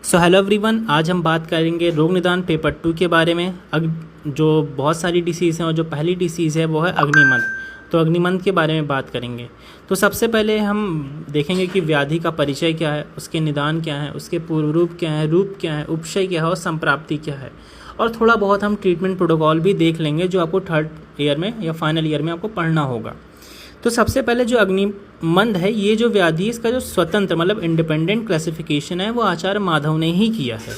So hello everyone, आज हम बात करेंगे रोग निदान पेपर 2 के बारे में। जो बहुत सारी डिसीज़ हैं और जो पहली डिसीज़ है वो है अग्निमंद। तो अग्निमंद के बारे में बात करेंगे। तो सबसे पहले हम देखेंगे कि व्याधि का परिचय क्या है, उसके निदान क्या है, उसके पूर्व रूप क्या है, रूप क्या है, उपशय क्या है और संप्राप्ति क्या है। और थोड़ा बहुत हम ट्रीटमेंट प्रोटोकॉल भी देख लेंगे जो आपको थर्ड ईयर में या फाइनल ईयर में आपको पढ़ना होगा। तो सबसे पहले जो अग्निमंद है, ये जो व्याधि है इसका जो स्वतंत्र मतलब इंडिपेंडेंट क्लासिफिकेशन है वो आचार्य माधव ने ही किया है।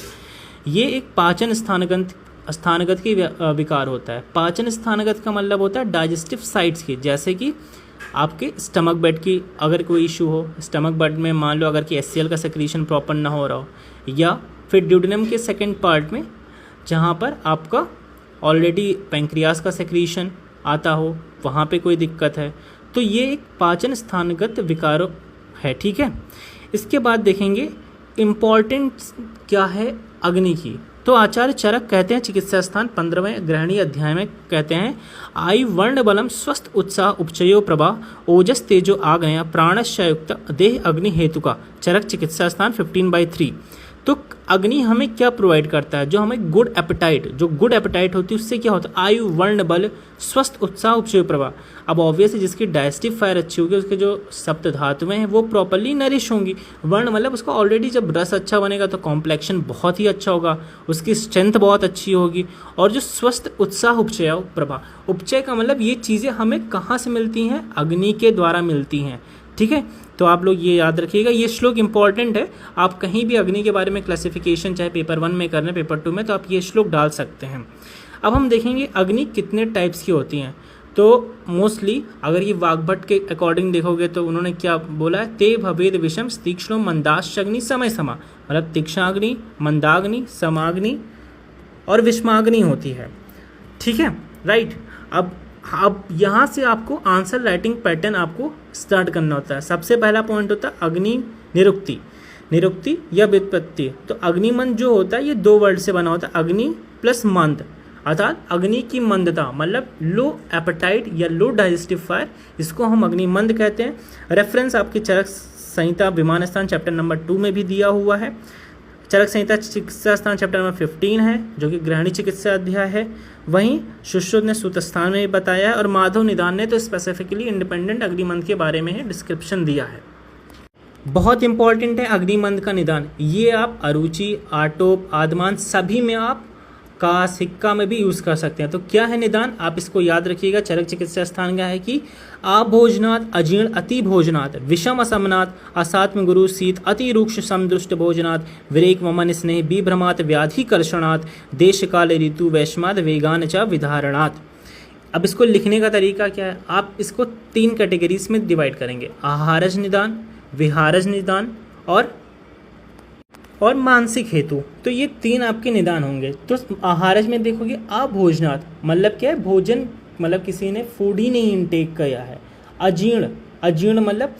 ये एक पाचन स्थानगत की विकार होता है। पाचन स्थानगत का मतलब होता है डाइजेस्टिव साइट्स की, जैसे कि आपके स्टमक बेड की अगर कोई इशू हो, स्टमक बेड में मान लो अगर कि HCl का सेक्रीशन प्रॉपर ना हो रहा हो, या फिर ड्यूडेनम के सेकेंड पार्ट में जहाँ पर आपका ऑलरेडी पेंक्रियास का सेक्रीशन आता हो, वहाँ पे कोई दिक्कत है, तो ये एक पाचन स्थानगत विकार है। ठीक है, इसके बाद देखेंगे इम्पॉर्टेंट क्या है अग्नि की। तो आचार्य चरक कहते हैं चिकित्सा स्थान 15वें ग्रहणीय अध्याय में कहते हैं आयु वर्ण बलम स्वस्थ उत्साह उपचयो प्रभा ओजस तेजो आग्नेय प्राणशयुक्त देह अग्नि हेतु का। चरक चिकित्सा स्थान 15/3। तो अग्नि हमें क्या प्रोवाइड करता है? जो हमें गुड एपेटाइट, जो गुड एपेटाइट होती है उससे क्या होता है? आयु वर्ण बल स्वस्थ उत्साह उपचय प्रभा। अब ऑब्वियसली जिसकी डाइजेस्टिव फायर अच्छी होगी उसके जो सप्त धातुएं हैं वो प्रॉपर्ली नरिश होंगी। वर्ण मतलब उसका ऑलरेडी जब रस अच्छा बनेगा तो कॉम्प्लेक्शन बहुत ही अच्छा होगा, उसकी स्ट्रेंथ बहुत अच्छी होगी। और जो स्वस्थ उत्साह उपचय प्रभा, उपचय का मतलब ये चीज़ें हमें कहाँ से मिलती हैं? अग्नि के द्वारा मिलती हैं। ठीक है, तो आप लोग ये याद रखिएगा, ये श्लोक इंपॉर्टेंट है। आप कहीं भी अग्नि के बारे में क्लासिफिकेशन चाहे पेपर 1 में करना, पेपर 2 में, तो आप ये श्लोक डाल सकते हैं। अब हम देखेंगे अग्नि कितने टाइप्स की होती हैं। तो मोस्टली अगर ये वाग्भट के अकॉर्डिंग देखोगे तो उन्होंने क्या बोला है? ते भवेद विषम तीक्ष्णो मंदाश्चग्नि समय समा, मतलब तीक्ष्णाग्नि, मंदाग्नि, समाग्नि और विषमाग्नि होती है। ठीक है, राइट। अब यहाँ से आपको आंसर राइटिंग पैटर्न आपको स्टार्ट करना होता है। सबसे पहला पॉइंट होता है अग्नि निरुक्ति या व्युत्पत्ति। तो अग्निमंद जो होता है ये 2 वर्ड से बना होता है, अग्नि प्लस मंद, अर्थात अग्नि की मंदता मतलब लो एपेटाइट या लो डाइजेस्टिव फायर, इसको हम अग्निमंद कहते हैं। रेफरेंस आपके चरक संहिता विमान स्थान चैप्टर नंबर 2 में भी दिया हुआ है। चरक संहिता चिकित्सा स्थान चैप्टर नंबर 15 है जो कि गृहिणी चिकित्सा अध्याय है। वहीं सुश्रुत ने सूत्रस्थान में भी बताया है और माधव निदान ने तो स्पेसिफिकली इंडिपेंडेंट अग्निमंद के बारे में ही डिस्क्रिप्शन दिया है। बहुत इंपॉर्टेंट है अग्निमंद का निदान। ये आप अरुचि, आटोप, आदमान सभी में आप का सिक्का में भी यूज़ कर सकते हैं। तो क्या है निदान, आप इसको याद रखिएगा। चरक चिकित्सा स्थान का है कि आभोजनात् अजीर्ण अति भोजनात् विषम असमनात् असात्म गुरु शीत अति रूक्ष समदृष्ट भोजनात् विरेक वमन स्नेह विभ्रमात् व्याधि कर्षणात् देश काल ऋतु वैश्माद वेगान च विधारणात्। अब इसको लिखने का तरीका क्या है? आप इसको 3 कैटेगरीज में डिवाइड करेंगे, आहारज निदान, विहारज निदान और मानसिक हेतु। तो ये 3 आपके निदान होंगे। तो आहारज में देखोगे अभोजनात् मतलब क्या है? भोजन मतलब किसी ने फूड ही नहीं इंटेक किया है। अजीर्ण मतलब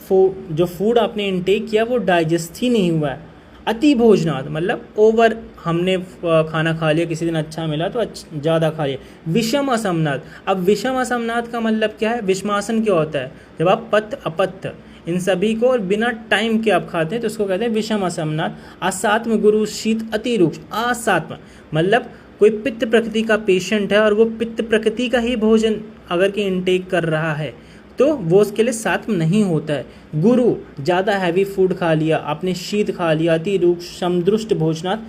जो फूड आपने इंटेक किया वो डाइजेस्ट ही नहीं हुआ है। अति भोजनात् मतलब ओवर हमने खाना खा लिया, किसी दिन अच्छा मिला तो ज़्यादा खा लिया। विषम असमनात्, अब विषम असमनात् का मतलब क्या है? विषमासन क्या होता है? जब आप पत्त अपत्त इन सभी को और बिना टाइम के आप खाते हैं तो उसको कहते हैं विषम असमनात्। असात्म गुरु शीत अति रूक्ष, असात्म मतलब कोई पित्त प्रकृति का पेशेंट है और वो पित्त प्रकृति का ही भोजन अगर कि इंटेक कर रहा है तो वो उसके लिए सात्म नहीं होता है। गुरु ज़्यादा हैवी फूड खा लिया आपने, शीत खा लिया, अति रूक्ष समदृष्ट भोजनात्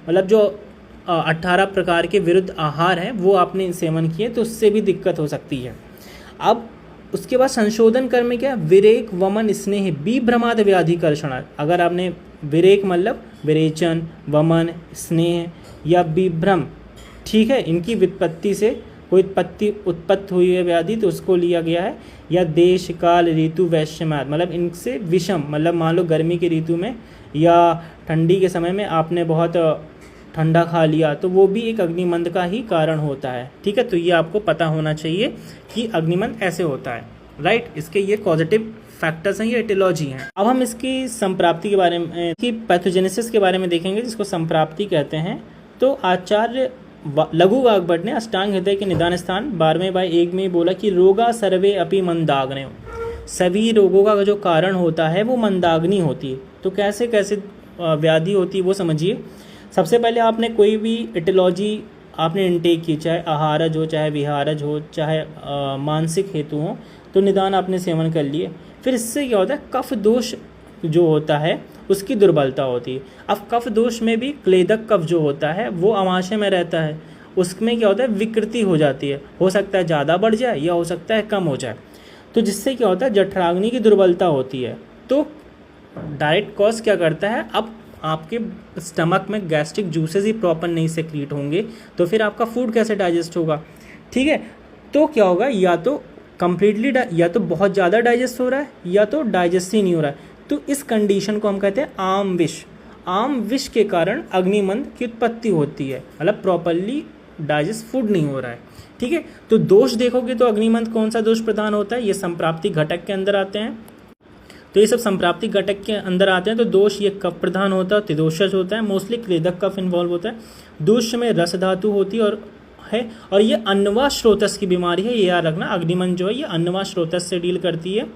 मतलब जो 18 प्रकार के विरुद्ध आहार हैं वो आपने सेवन किए तो उससे भी दिक्कत हो सकती है। अब उसके बाद संशोधन कर्म में क्या? विरेक वमन स्नेह विभ्रमाद व्याधि कर्षणात्। अगर आपने विरेक मतलब विरेचन, वमन, स्नेह या विभ्रम, ठीक है, इनकी व्युत्पत्ति से कोई उत्पत्ति हुई है व्याधि तो उसको लिया गया है। या देश काल ऋतु वैश्यमाद मतलब इनसे विषम मतलब मान लो गर्मी के ऋतु में या ठंडी के समय में आपने बहुत ठंडा खा लिया तो वो भी एक अग्निमंद का ही कारण होता है। ठीक है, तो ये आपको पता होना चाहिए कि अग्निमंद ऐसे होता है, राइट। इसके ये पॉजिटिव फैक्टर्स हैं, ये एटिलॉजी हैं। अब हम इसकी संप्राप्ति के बारे में, इसकी पैथोजेनेसिस के बारे में देखेंगे जिसको संप्राप्ति कहते हैं। तो आचार्य लघु वाग्भट ने अष्टांग हृदय के निदान स्थान 12/1 में बोला कि रोगा सर्वे अपि मंदाग्नयो, सभी रोगों का जो कारण होता है वो मंदाग्नि होती है। तो कैसे कैसे व्याधि होती है वो समझिए। सबसे पहले आपने कोई भी एटियोलॉजी आपने इनटेक की, चाहे आहारज हो, चाहे विहारज हो, चाहे मानसिक हेतु हो, तो निदान आपने सेवन कर लिए। फिर इससे क्या होता है, कफ दोष जो होता है उसकी दुर्बलता होती है। अब कफ दोष में भी क्लेदक कफ जो होता है वो अमाशय में रहता है, उसमें क्या होता है, विकृति हो जाती है। हो सकता है ज़्यादा बढ़ जाए या हो सकता है कम हो जाए, तो जिससे क्या होता है, जठराग्नि की दुर्बलता होती है। तो डायरेक्ट कॉज क्या करता है, अब आपके स्टमक में गैस्ट्रिक जूसेस ही प्रॉपर नहीं सेक्रीट होंगे, तो फिर आपका फूड कैसे डाइजेस्ट होगा। ठीक है, तो क्या होगा, या तो कम्प्लीटली या तो बहुत ज़्यादा डाइजेस्ट हो रहा है या तो डाइजेस्ट ही नहीं हो रहा है। तो इस कंडीशन को हम कहते हैं आम विष। आम विष के कारण अग्निमंद की उत्पत्ति होती है, मतलब प्रॉपरली डाइजेस्ट फूड नहीं हो रहा है। ठीक है, तो दोष देखोगे तो अग्निमंद कौन सा दोष प्रधान होता है, ये संप्राप्ति घटक के अंदर आते हैं। तो ये सब संप्राप्ति घटक के अंदर आते हैं। तो दोष ये कफ प्रधान होता है, त्रिदोषज होता है, मोस्टली क्लेदक कफ इन्वॉल्व होता है। दोष में रस धातु होती है और ये अन्नवा स्रोतस की बीमारी है, ये याद रखना। अग्निमंद जो है ये अन्नवा स्रोतस से डील करती है।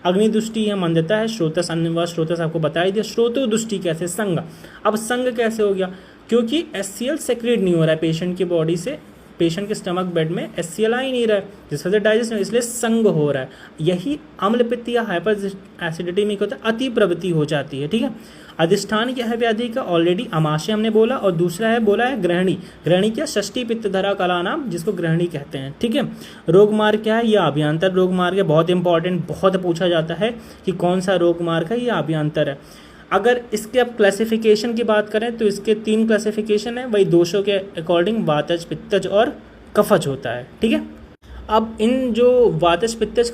अग्नि दुष्टि है, मंदता है, स्रोतस अन्नवा स्रोतस आपको बता ही दिया। स्रोतो दुष्टि कैसे, संग। अब संग कैसे हो गया, क्योंकि HCl सेक्रेट नहीं हो रहा है पेशेंट की बॉडी से, पेशेंट के स्टमक बेड में HCl आ ही नहीं रहा है, जिस वजह से डाइजेस्ट नहीं, इसलिए संग हो रहा है। यही अम्ल पित्त या हाइपर एसिडिटी में क्या होता है, अति प्रवृत्ति हो जाती है। ठीक है, अधिष्ठान क्या है व्याधि का, ऑलरेडी अमाशय हमने बोला, और दूसरा है बोला है ग्रहणी। ग्रहणी क्या, षष्ठी पित्त धरा कला नाम, जिसको ग्रहणी कहते हैं। ठीक है, रोग मार्ग क्या है, यह अभ्यंतर रोग मार्ग है। बहुत इंपॉर्टेंट, बहुत पूछा जाता है कि कौन सा रोग मार्ग है, यह अभ्यंतर है। अगर इसके अब क्लासिफिकेशन की बात करें तो इसके 3 क्लासिफिकेशन है, वही दोषों के अकॉर्डिंग वातज, पित्तज और कफज होता है। ठीक है, अब इन जो वातज, पित्तज,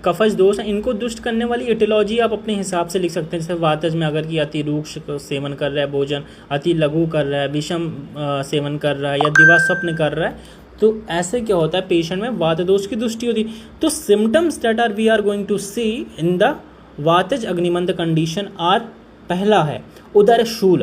कफज दोष हैं, इनको दुष्ट करने वाली एटियोलॉजी आप अपने हिसाब से लिख सकते हैं। जैसे वातज में अगर कि अति रूक्ष सेवन कर रहा है भोजन, अति लघु कर रहा है, विषम सेवन कर रहा है, या दिवा स्वप्न कर रहा है, तो ऐसे क्या होता है, पेशेंट में वात दोष की दृष्टि होती है। तो symptoms that are we are going to see in the वातज अग्निमंद कंडीशन आर, पहला है उदर शूल।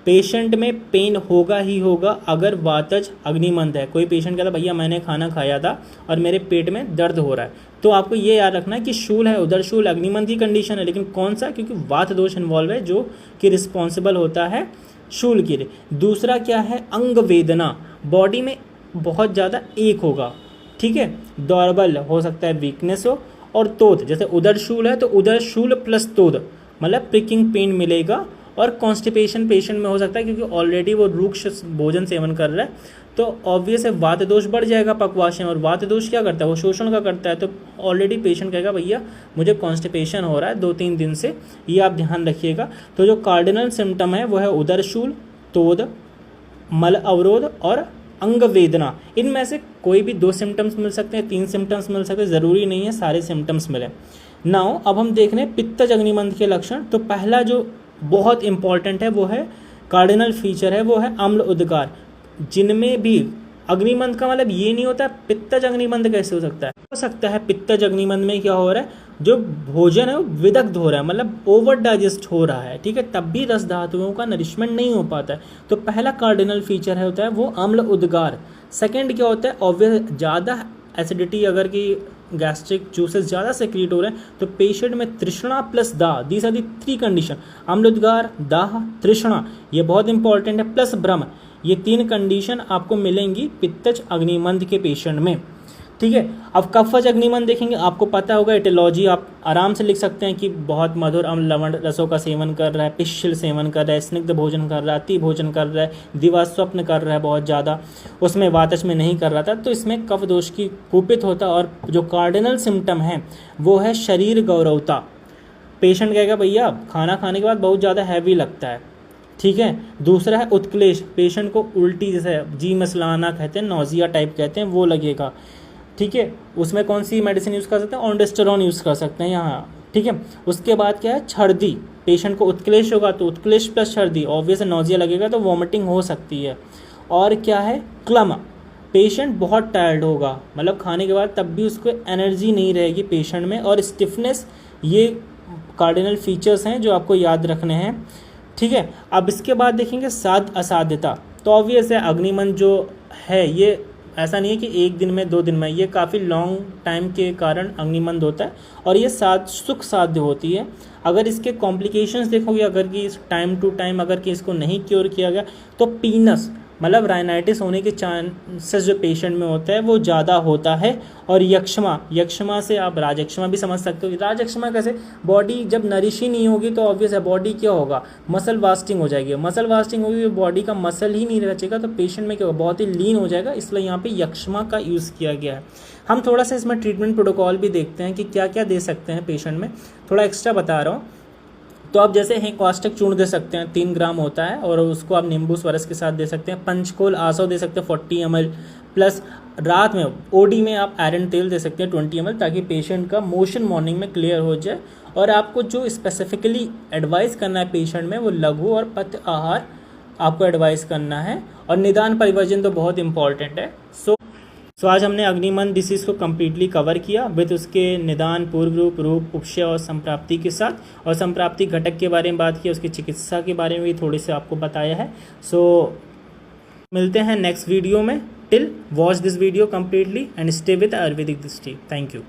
पेशेंट में पेन होगा ही होगा अगर वातज अग्निमंद है। कोई पेशेंट कहता है भैया मैंने खाना खाया था और मेरे पेट में दर्द हो रहा है, तो आपको ये याद रखना है कि शूल है, उदर शूल अग्निमंद की कंडीशन है, लेकिन कौन सा, क्योंकि वात दोष इन्वॉल्व है जो कि रिस्पॉन्सिबल होता है शूल के लिए। दूसरा क्या है, अंग वेदना, बॉडी में बहुत ज़्यादा एक होगा। ठीक है, दौर्बल हो सकता है, वीकनेस हो, और तोद, जैसे उदर शूल है तो उदर शूल प्लस तोद, मतलब प्रिकिंग पेन मिलेगा। और कॉन्स्टिपेशन पेशेंट में हो सकता है, क्योंकि ऑलरेडी वो रूक्ष भोजन सेवन कर रहा है, तो ऑब्वियस है वात दोष बढ़ जाएगा पक्वाशय में। और वात दोष क्या करता है, वो शोषण का करता है, तो ऑलरेडी पेशेंट कहेगा भैया मुझे कॉन्स्टिपेशन हो रहा है 2-3 दिन से, ये आप ध्यान रखिएगा। तो जो कार्डिनल सिम्टम है वो है उदर शूल, तोद, मल अवरोध और अंग वेदना। इनमें से कोई भी 2 सिम्टम्स मिल सकते हैं, 3 सिम्टम्स मिल सकते हैं, ज़रूरी नहीं है सारे सिम्टम्स मिले। नाउ अब हम देख रहे हैं पित्तज अग्निमंद के लक्षण। तो पहला जो बहुत इंपॉर्टेंट है वो है, कार्डिनल फीचर है, वो है अम्ल उद्गार। जिनमें भी अग्निमंद का मतलब ये नहीं होता है पित्तज अग्निमंद कैसे हो सकता है पित्तज अग्निमंद में क्या हो रहा है, जो भोजन है वो विदग्ध हो रहा है, मतलब ओवर डाइजेस्ट हो रहा है। ठीक है, तब भी रस धातुओं का नरिशमेंट नहीं हो पाता है। तो पहला कार्डिनल फीचर है होता है वो अम्ल उद्गार। सेकेंड क्या होता है, ऑब्वियस ज़्यादा एसिडिटी, अगर कि गैस्ट्रिक जूसेस ज़्यादा सेक्रीट हो रहे हैं तो पेशेंट में तृष्णा प्लस दाह, दीज आर दी 3 कंडीशन, अम्ल उद्गार, दाह, तृष्णा, ये बहुत इंपॉर्टेंट है, प्लस भ्रम, ये 3 कंडीशन आपको मिलेंगी पित्तज अग्निमंद के पेशेंट में। ठीक है, अब कफज अग्निमंद देखेंगे, आपको पता होगा एटियोलॉजी आप आराम से लिख सकते हैं कि बहुत मधुर अम्ल लवण रसों का सेवन कर रहा है, पिष्ल सेवन कर रहा है, स्निग्ध भोजन कर रहा है, अति भोजन कर रहा है, दिवा स्वप्न कर रहा है बहुत ज़्यादा, उसमें वातज में नहीं कर रहा था, तो इसमें कफ दोष की कुपित होता। और जो कार्डिनल सिम्टम है वो है शरीर गौरवता। पेशेंट कहेगा भैया खाना खाने के बाद बहुत ज़्यादा हैवी लगता है। ठीक है, दूसरा है उत्क्लेश, पेशेंट को उल्टी, जैसे जी मसलाना कहते हैं, नोजिया टाइप कहते हैं, वो लगेगा। ठीक है, उसमें कौन सी मेडिसिन यूज़ कर सकते हैं, ऑन्डेस्टेरॉन यूज़ कर सकते हैं यहाँ। ठीक है, उसके बाद क्या है, छर्दी, पेशेंट को उत्क्लेश होगा तो उत्क्लेश प्लस छर्दी, ऑब्वियस नोजिया लगेगा तो वॉमिटिंग हो सकती है। और क्या है, क्लम, पेशेंट बहुत टायर्ड होगा, मतलब खाने के बाद तब भी उसको एनर्जी नहीं रहेगी पेशेंट में। और स्टिफनेस, ये कार्डिनल फीचर्स हैं जो आपको याद रखने हैं। ठीक है, अब इसके बाद देखेंगे साध असाध्यता। तो ऑब्वियस है अग्निमंद जो है ये ऐसा नहीं है कि एक दिन में 2 दिन में, ये काफ़ी लॉन्ग टाइम के कारण अग्निमंद होता है और ये सुख साध्य होती है। अगर इसके कॉम्प्लिकेशंस देखोगे, अगर कि इस टाइम टू टाइम अगर कि इसको नहीं क्योर किया गया तो पीनस मतलब राइनाइटिस होने के चांसेस जो पेशेंट में होता है वो ज़्यादा होता है। और यक्षमा से आप राजयक्षमा भी समझ सकते हो। राजयक्षमा कैसे, बॉडी जब नरिश ही नहीं होगी तो ऑब्वियस है बॉडी क्या होगा, मसल वास्टिंग हो जाएगी। मसल वास्टिंग होगी, बॉडी का मसल ही नहीं बचेगा तो पेशेंट में क्या होगा, बहुत ही लीन हो जाएगा। इसलिए यहाँ पे यक्षमा का यूज़ किया गया है। हम थोड़ा सा इसमें ट्रीटमेंट प्रोटोकॉल भी देखते हैं कि क्या क्या दे सकते हैं पेशेंट में, थोड़ा एक्स्ट्रा बता रहा हूँ। तो आप जैसे कास्टिक चूर्ण दे सकते हैं, 3 ग्राम होता है और उसको आप नींबू स्वरस के साथ दे सकते हैं। पंचकोल आसव दे सकते हैं 40 ml, प्लस रात में ओडी में आप आयरन तेल दे सकते हैं 20 ml, ताकि पेशेंट का मोशन मॉर्निंग में क्लियर हो जाए। और आपको जो स्पेसिफिकली एडवाइस करना है पेशेंट में वो लघु और पथ्य आहार आपको एडवाइस करना है। और निदान परिवर्जन तो बहुत इंपॉर्टेंट है। सो आज हमने अग्निमंद डिसीज़ को कम्प्लीटली कवर किया विद उसके निदान, पूर्व रूप, उपशय और संप्राप्ति के साथ। और संप्राप्ति घटक के बारे में बात की, उसकी चिकित्सा के बारे में भी थोड़ी से आपको बताया है। सो मिलते हैं नेक्स्ट वीडियो में। Till watch this video completely and stay with Ayurvedic Drishti. Thank you.